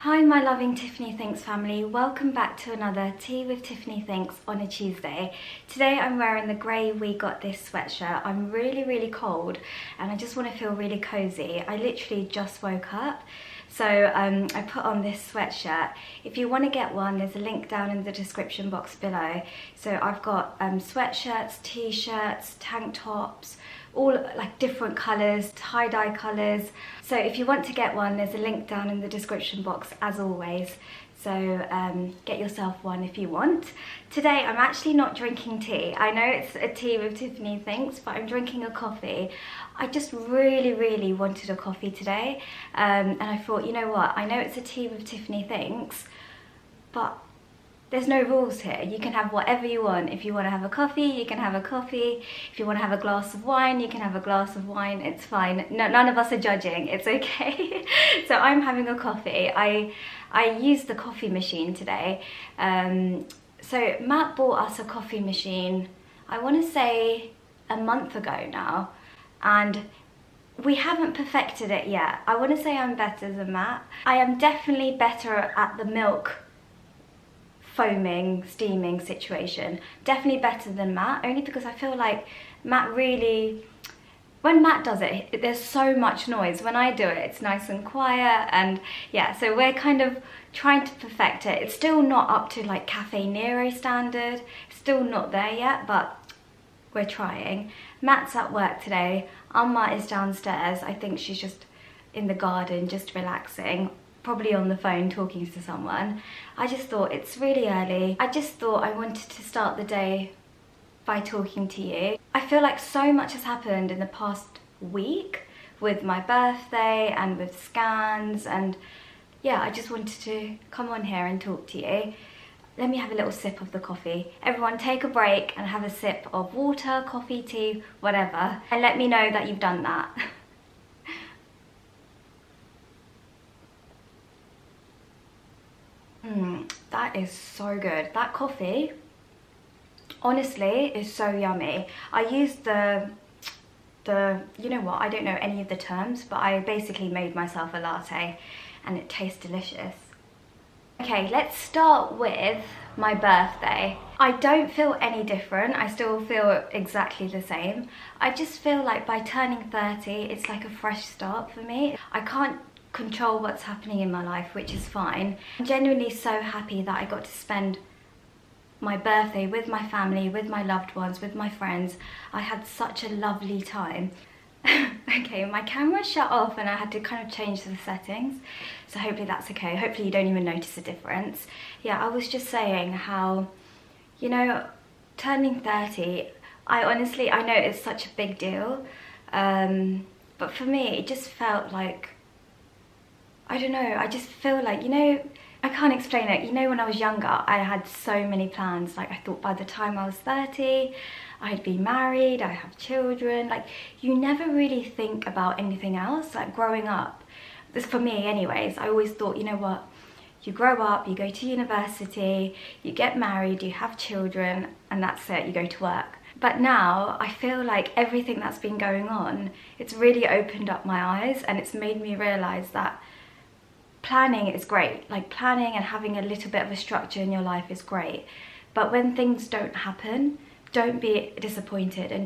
Hi my loving Tiffany Thinks family, welcome back to another Tea with Tiffany Thinks on a Tuesday. Today I'm wearing the grey We Got This sweatshirt. I'm really cold and I just want to feel really cozy. I literally just woke up, so I put on this sweatshirt. If you want to get one, there's a link down in the description box below. So I've got sweatshirts, t-shirts, tank tops, all like different colours, tie-dye colours. So if you want to get one, there's a link down in the description box as always. So get yourself one if you want. Today I'm actually not drinking tea. I know it's a Tea with Tiffany Thinks, but I'm drinking a coffee. I just really wanted a coffee today, and I thought, you know what, I know it's a Tea with Tiffany Thinks, but there's no rules here. You can have whatever you want. If you want to have a coffee, you can have a coffee. If you want to have a glass of wine, you can have a glass of wine. It's fine. No, none of us are judging. It's okay. So I'm having a coffee. I used the coffee machine today. So Matt bought us a coffee machine, I want to say a month ago now, and we haven't perfected it yet. I want to say I'm better than Matt. I am definitely better at the milk foaming, steaming situation. Definitely better than Matt, only because I feel like Matt really, when Matt does it, there's so much noise. When I do it, it's nice and quiet, and yeah, so we're kind of trying to perfect it. It's still not up to like Cafe Nero standard, still not there yet, but we're trying. Matt's at work today, Amma is downstairs. I think she's just in the garden, just relaxing, probably on the phone talking to someone. I just thought it's really early. I just thought I wanted to start the day by talking to you. I feel like so much has happened in the past week with my birthday and with scans, and yeah, I just wanted to come on here and talk to you. Let me have a little sip of the coffee. Everyone take a break and have a sip of water, coffee, tea, whatever, and let me know that you've done that. That is so good. That coffee, honestly, is so yummy. I used the, you know what, I don't know any of the terms, but I basically made myself a latte and it tastes delicious. Okay, let's start with my birthday. I don't feel any different. I still feel exactly the same. I just feel like by turning 30, it's like a fresh start for me. I can't control what's happening in my life, which is fine. I'm genuinely so happy that I got to spend my birthday with my family, with my loved ones, with my friends. I had such a lovely time. Okay, my camera shut off and I had to kind of change the settings, so hopefully that's okay. Hopefully you don't even notice a difference. Yeah, I was just saying how, you know, turning 30, I know it's such a big deal, but for me it just felt like, I don't know, I just feel like, you know, I can't explain it. You know, when I was younger, I had so many plans. Like, I thought by the time I was 30, I'd be married, I'd have children. Like, you never really think about anything else. Like, growing up, this for me anyways, I always thought, you know what, you grow up, you go to university, you get married, you have children, and that's it, you go to work. But now, I feel like everything that's been going on, it's really opened up my eyes, and it's made me realise that planning is great. Like, planning and having a little bit of a structure in your life is great, but when things don't happen, don't be disappointed, and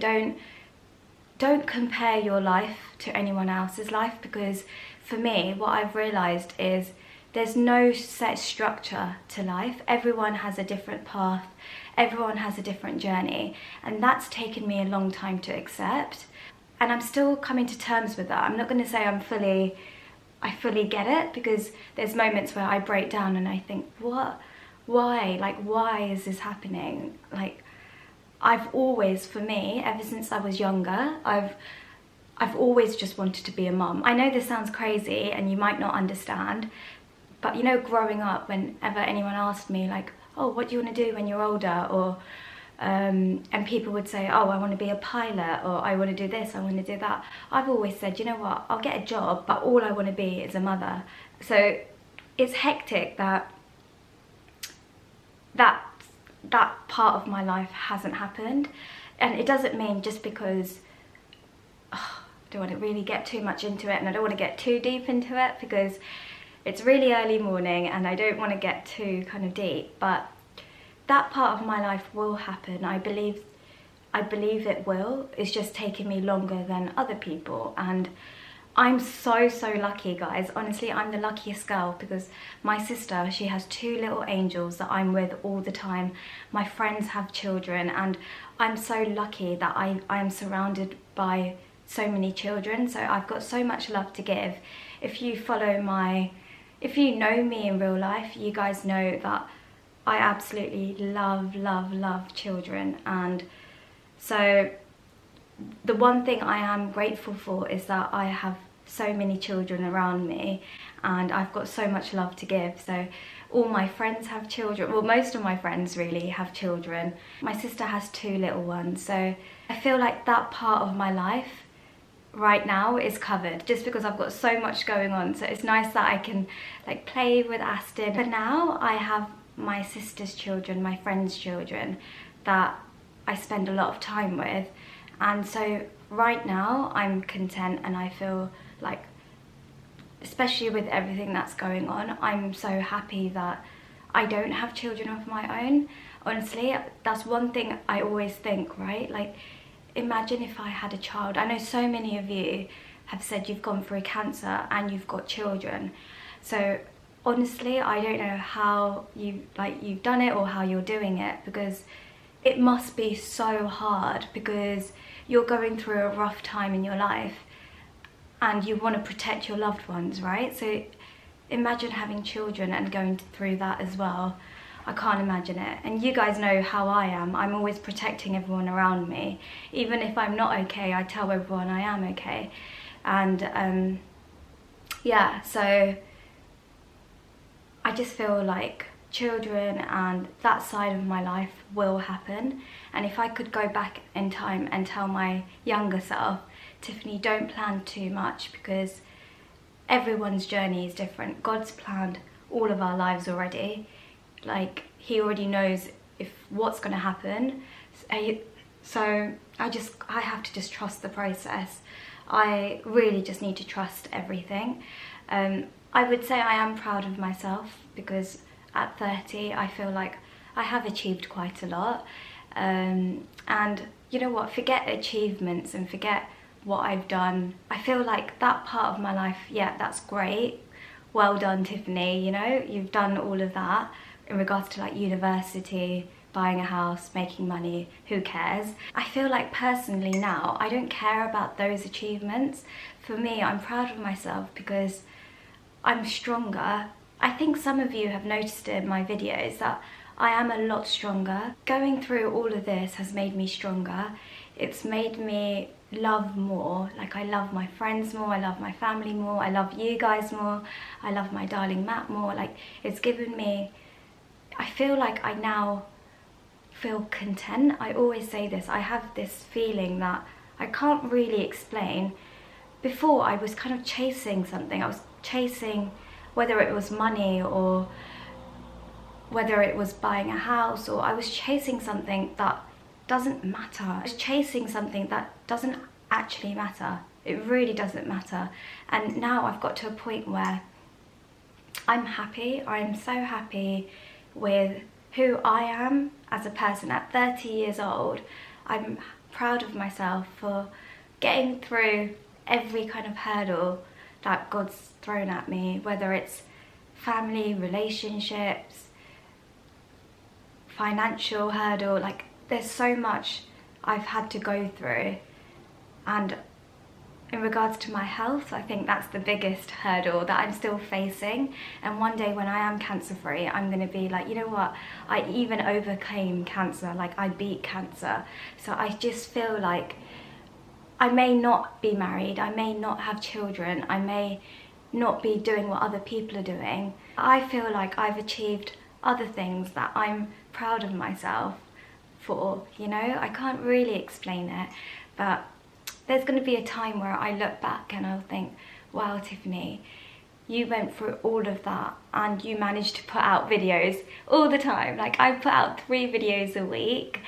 don't compare your life to anyone else's life, because for me, what I've realized is there's no set structure to life. Everyone has a different path, everyone has a different journey, and that's taken me a long time to accept, and I'm still coming to terms with that. I'm not going to say I fully get it, because there's moments where I break down and I think, what? Why? Like, why is this happening? Like, I've always, for me, ever since I was younger, I've always just wanted to be a mum. I know this sounds crazy and you might not understand, but you know, growing up, whenever anyone asked me like, oh, what do you want to do when you're older? Or and people would say, oh, I want to be a pilot, or I want to do this, I want to do that. I've always said, you know what, I'll get a job, but all I want to be is a mother. So it's hectic that part of my life hasn't happened, and it doesn't mean just because, I don't want to really get too much into it, and I don't want to get too deep into it, because It's really early morning and I don't want to get too kind of deep, but that part of my life will happen. I believe it will. It's just taken me longer than other people, and I'm so lucky, guys. Honestly, I'm the luckiest girl because my sister, she has 2 little angels that I'm with all the time. My friends have children, and I'm so lucky that I am surrounded by so many children. So I've got so much love to give. If you know me in real life, you guys know that I absolutely love children. And so the one thing I am grateful for is that I have so many children around me, and I've got so much love to give. So all my friends have children. Well, most of my friends really have children. My sister has 2 little ones. So I feel like that part of my life right now is covered just because I've got so much going on. So it's nice that I can like play with Aston. But now I have my sister's children, my friends' children that I spend a lot of time with. And so right now I'm content, and I feel like, especially with everything that's going on, I'm so happy that I don't have children of my own. Honestly, that's one thing I always think, right? Like, imagine if I had a child. I know so many of you have said you've gone through cancer and you've got children. So honestly, I don't know how you've done it or how you're doing it, because it must be so hard because you're going through a rough time in your life and you want to protect your loved ones, right? So imagine having children and going through that as well. I can't imagine it. And you guys know how I am. I'm always protecting everyone around me. Even if I'm not okay, I tell everyone I am okay. And yeah, so I just feel like children and that side of my life will happen. And if I could go back in time and tell my younger self, Tiffany, don't plan too much, because everyone's journey is different. God's planned all of our lives already. Like, he already knows what's going to happen. So I have to just trust the process. I really just need to trust everything. I would say I am proud of myself, because at 30 I feel like I have achieved quite a lot. And you know what, forget achievements and forget what I've done. I feel like that part of my life, yeah, that's great. Well done, Tiffany, you know, you've done all of that in regards to like university, buying a house, making money, who cares? I feel like personally now, I don't care about those achievements. For me, I'm proud of myself because I'm stronger. I think some of you have noticed in my videos that I am a lot stronger. Going through all of this has made me stronger. It's made me love more. Like, I love my friends more, I love my family more, I love you guys more, I love my darling Matt more. Like, it's given me, I feel like I now feel content. I always say this, I have this feeling that I can't really explain. Before, I was kind of chasing something. I was chasing, whether it was money or whether it was buying a house, or I was chasing something that doesn't matter. I was chasing something that doesn't actually matter. It really doesn't matter. And now I've got to a point where I'm happy. I'm so happy with who I am as a person at 30 years old. I'm proud of myself for getting through every kind of hurdle that God's thrown at me, whether it's family, relationships, financial hurdle. Like, there's so much I've had to go through. And in regards to my health, I think that's the biggest hurdle that I'm still facing. And one day when I am cancer free, I'm going to be like, you know what, I even overcame cancer, like I beat cancer. So I just feel like I may not be married, I may not have children, I may not be doing what other people are doing. I feel like I've achieved other things that I'm proud of myself for, you know? I can't really explain it, but there's going to be a time where I look back and I'll think, wow, Tiffany, you went through all of that and you managed to put out videos all the time. Like, I put out 3 videos a week.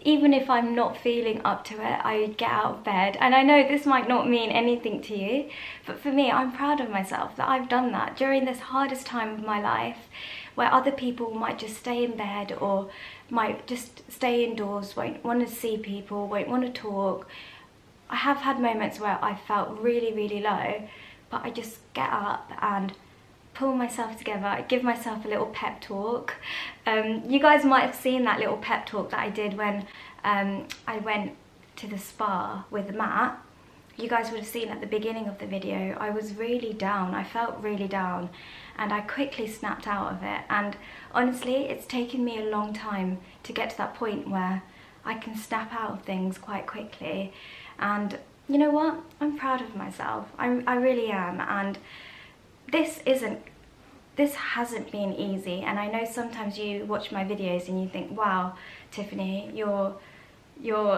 even if I'm not feeling up to it, I get out of bed. And I know this might not mean anything to you, but for me, I'm proud of myself that I've done that during this hardest time of my life, where other people might just stay in bed or might just stay indoors, won't want to see people, won't want to talk. I have had moments where I felt really, really low, but I just get up and pull myself together. I give myself a little pep talk. You guys might have seen that little pep talk that I did when I went to the spa with Matt. You guys would have seen at the beginning of the video, I was really down. I felt really down and I quickly snapped out of it. And honestly, it's taken me a long time to get to that point where I can snap out of things quite quickly. And you know what? I'm proud of myself. I really am. And this hasn't been easy. And I know sometimes you watch my videos and you think, wow, Tiffany, you're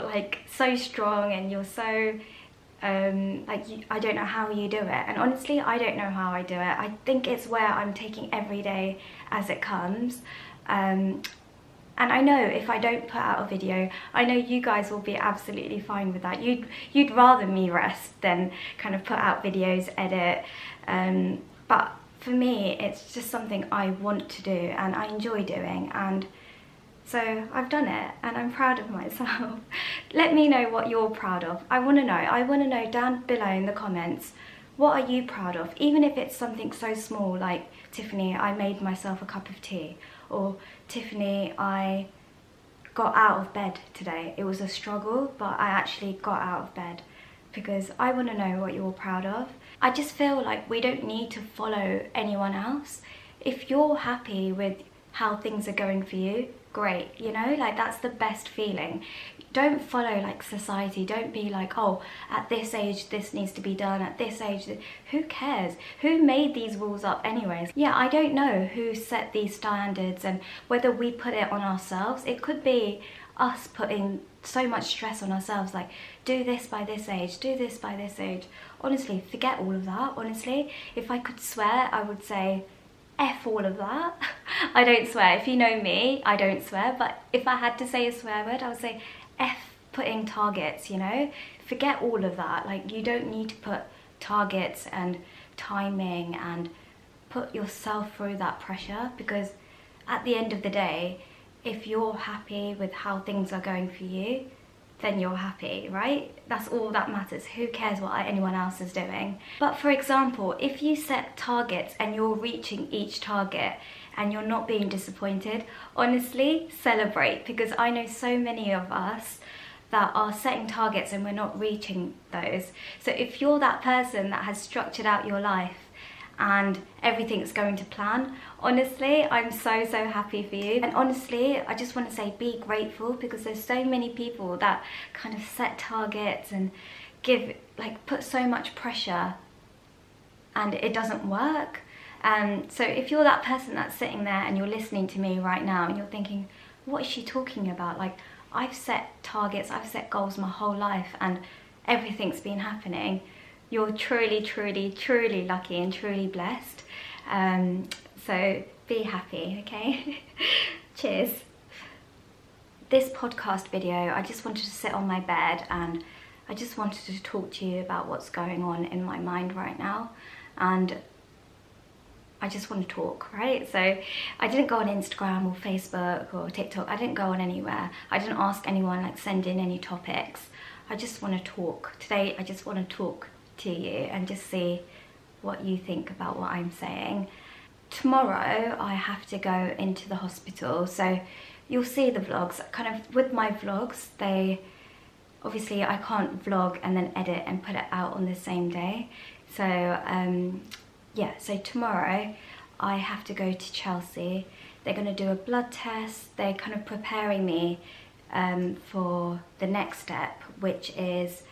like so strong and you're so I don't know how you do it. And honestly, I don't know how I do it. I think it's where I'm taking every day as it comes. And I know if I don't put out a video, I know you guys will be absolutely fine with that. You'd rather me rest than kind of put out videos, edit. But for me, it's just something I want to do and I enjoy doing. And so I've done it and I'm proud of myself. Let me know what you're proud of. I want to know. I want to know down below in the comments, what are you proud of? Even if it's something so small like, Tiffany, I made myself a cup of tea. Or, Tiffany, I got out of bed today. It was a struggle, but I actually got out of bed. Because I want to know what you're proud of. I just feel like we don't need to follow anyone else. If you're happy with how things are going for you, great, you know, like that's the best feeling. Don't follow like society. Don't be like, oh, at this age this needs to be done, at this age who cares? Who made these rules up anyways? Yeah, I don't know who set these standards and whether we put it on ourselves. It could be us putting so much stress on ourselves, like do this by this age, do this by this age. Honestly, forget all of that. Honestly, if I could swear, I would say F all of that. I don't swear. If you know me, I don't swear, but if I had to say a swear word, I would say F putting targets, you know? Forget all of that. Like, you don't need to put targets and timing and put yourself through that pressure, because at the end of the day, if you're happy with how things are going for you, then you're happy, right? That's all that matters. Who cares what anyone else is doing? But for example, if you set targets and you're reaching each target and you're not being disappointed, honestly, celebrate, because I know so many of us that are setting targets and we're not reaching those. So if you're that person that has structured out your life and everything's going to plan, honestly, I'm so happy for you. And honestly, I just want to say be grateful, because there's so many people that kind of set targets and put so much pressure and it doesn't work. So if you're that person that's sitting there and you're listening to me right now and you're thinking, what is she talking about? Like, I've set targets, I've set goals my whole life and everything's been happening. You're truly lucky and truly blessed. So be happy, okay? Cheers. This podcast video, I just wanted to sit on my bed and I just wanted to talk to you about what's going on in my mind right now. And I just want to talk, right? So I didn't go on Instagram or Facebook or TikTok. I didn't go on anywhere. I didn't ask anyone, like send in any topics. I just want to talk. Today, I just want to talk to you and just see what you think about what I'm saying. Tomorrow I have to go into the hospital, so you'll see the vlogs. Kind of with my vlogs, obviously I can't vlog and then edit and put it out on the same day. So yeah, so tomorrow I have to go to Chelsea. They're going to do a blood test. They're kind of preparing me for the next step, which is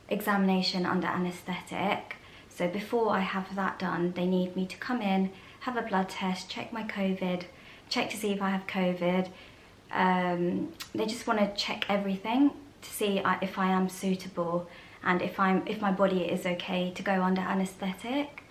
examination under anaesthetic. So before I have that done, they need me to come in, have a blood test, check my COVID, check to see if I have COVID. They just want to check everything to see if I am suitable and if my body is okay to go under anaesthetic.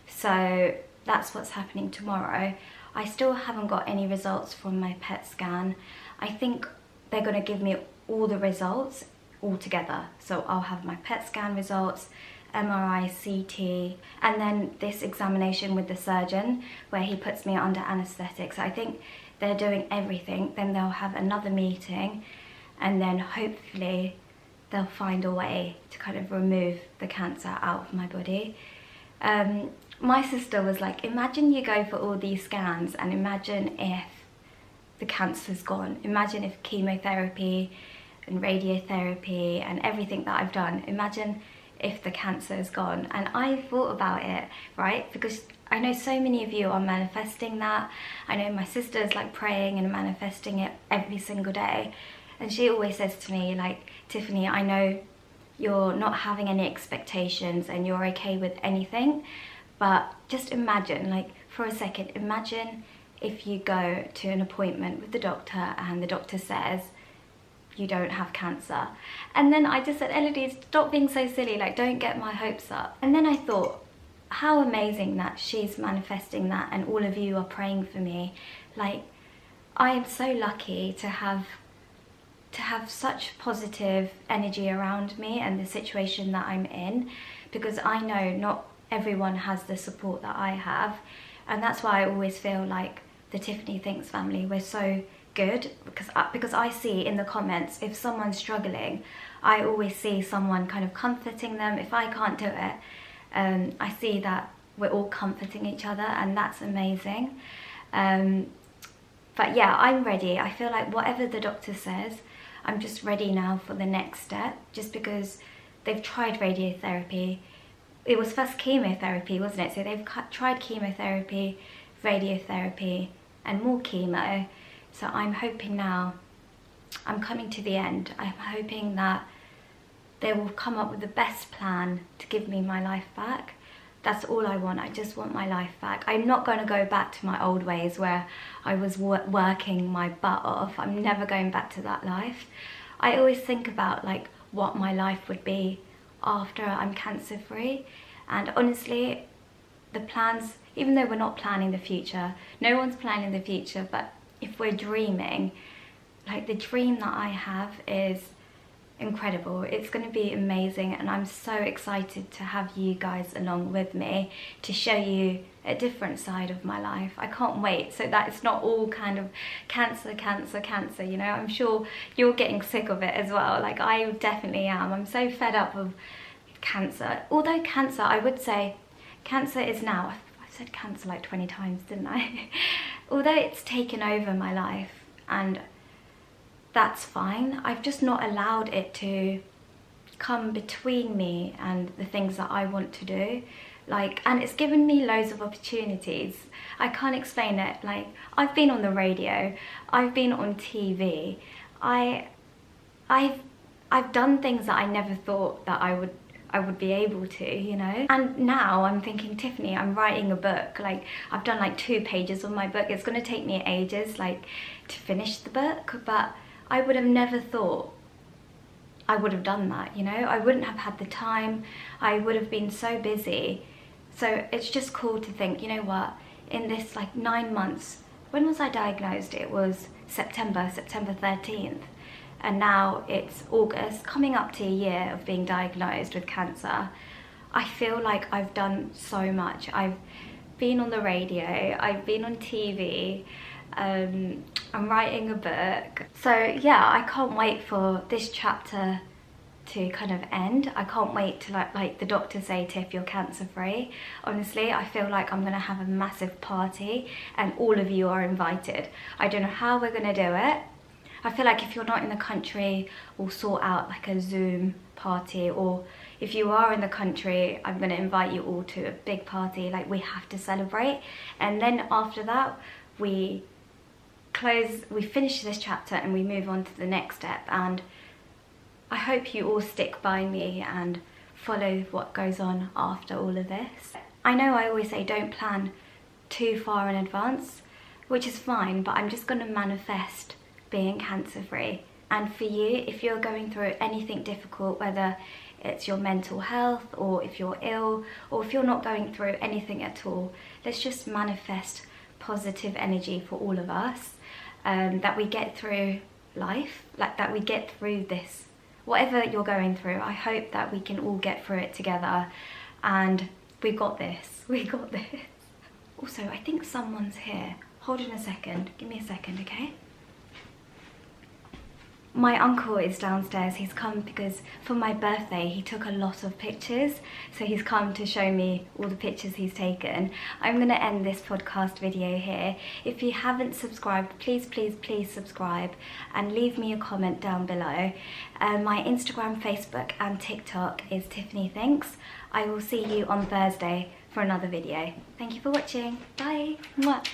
So that's what's happening tomorrow. I still haven't got any results from my PET scan. I think they're going to give me all the results all together. So I'll have my PET scan results, MRI, CT, and then this examination with the surgeon where he puts me under anaesthetic. So I think they're doing everything. Then they'll have another meeting, and then hopefully they'll find a way to kind of remove the cancer out of my body. My sister was like, imagine you go for all these scans and imagine if the cancer's gone. Imagine if chemotherapy and radiotherapy and everything that I've done, imagine if the cancer is gone. And I thought about it, right? Because I know so many of you are manifesting that. I know my sister is like praying and manifesting it every single day. And she always says to me, like, Tiffany, I know you're not having any expectations and you're okay with anything, but just imagine, like, for a second, imagine if you go to an appointment with the doctor and the doctor says you don't have cancer. And then I just said, Elodie, stop being so silly, like, don't get my hopes up. And then I thought, how amazing that she's manifesting that and all of you are praying for me. Like, I am so lucky to have such positive energy around me and the situation that I'm in, because I know not everyone has the support that I have. And that's why I always feel like the Tiffany Thinks family, we're so good, because I see in the comments, if someone's struggling, I always see someone kind of comforting them. If I can't do it, I see that we're all comforting each other, and that's amazing. But yeah, I'm ready. I feel like whatever the doctor says, I'm just ready now for the next step, just because they've tried radiotherapy. It was first chemotherapy, wasn't it? So they've tried chemotherapy, radiotherapy, and more chemo. So I'm hoping now, I'm coming to the end. I'm hoping that they will come up with the best plan to give me my life back. That's all I want. I just want my life back. I'm not going to go back to my old ways where I was working my butt off. I'm never going back to that life. I always think about like what my life would be after I'm cancer free. And honestly, the plans, even though we're not planning the future, no one's planning the future, but if we're dreaming, like the dream that I have is incredible. It's going to be amazing, and I'm so excited to have you guys along with me to show you a different side of my life. I can't wait, so that it's not all kind of cancer, cancer, cancer, you know. I'm sure you're getting sick of it as well, like I definitely am. I'm so fed up of cancer. Although cancer, I would say cancer is now, I've said cancer like 20 times, didn't I? Although it's taken over my life, and that's fine. I've just not allowed it to come between me and the things that I want to do. Like, and it's given me loads of opportunities. I can't explain it. Like, I've been on the radio, I've been on TV, I've done things that I never thought that I would be able to, you know. And now I'm thinking, Tiffany, I'm writing a book. Like, I've done like 2 pages of my book. It's going to take me ages, like, to finish the book, but I would have never thought I would have done that, you know. I wouldn't have had the time. I would have been so busy. So it's just cool to think, you know what, in this like 9 months, when was I diagnosed? It was September 13th. And now it's August, coming up to a year of being diagnosed with cancer. I feel like I've done so much. I've been on the radio, I've been on TV, I'm writing a book. So yeah, I can't wait for this chapter to kind of end. I can't wait to like the doctor say, Tiff, you're cancer free. Honestly, I feel like I'm gonna have a massive party and all of you are invited. I don't know how we're gonna do it. I feel like if you're not in the country, we'll sort out like a Zoom party, or if you are in the country, I'm gonna invite you all to a big party. Like, we have to celebrate. And then after that, we finish this chapter and we move on to the next step. And I hope you all stick by me and follow what goes on after all of this. I know I always say don't plan too far in advance, which is fine, but I'm just going to manifest being cancer free. And for you, if you're going through anything difficult, whether it's your mental health, or if you're ill, or if you're not going through anything at all, let's just manifest positive energy for all of us, that we get through life, like that we get through this. Whatever you're going through, I hope that we can all get through it together, and we got this, we got this. Also, I think someone's here. Hold on a second, give me a second, okay? My uncle is downstairs. He's come because for my birthday he took a lot of pictures, so he's come to show me all the pictures he's taken. I'm going to end this podcast video here. If you haven't subscribed, please subscribe and leave me a comment down below. My Instagram, Facebook and TikTok is Tiffany Thinks. I will see you on Thursday for another video. Thank you for watching. Bye. Mwah.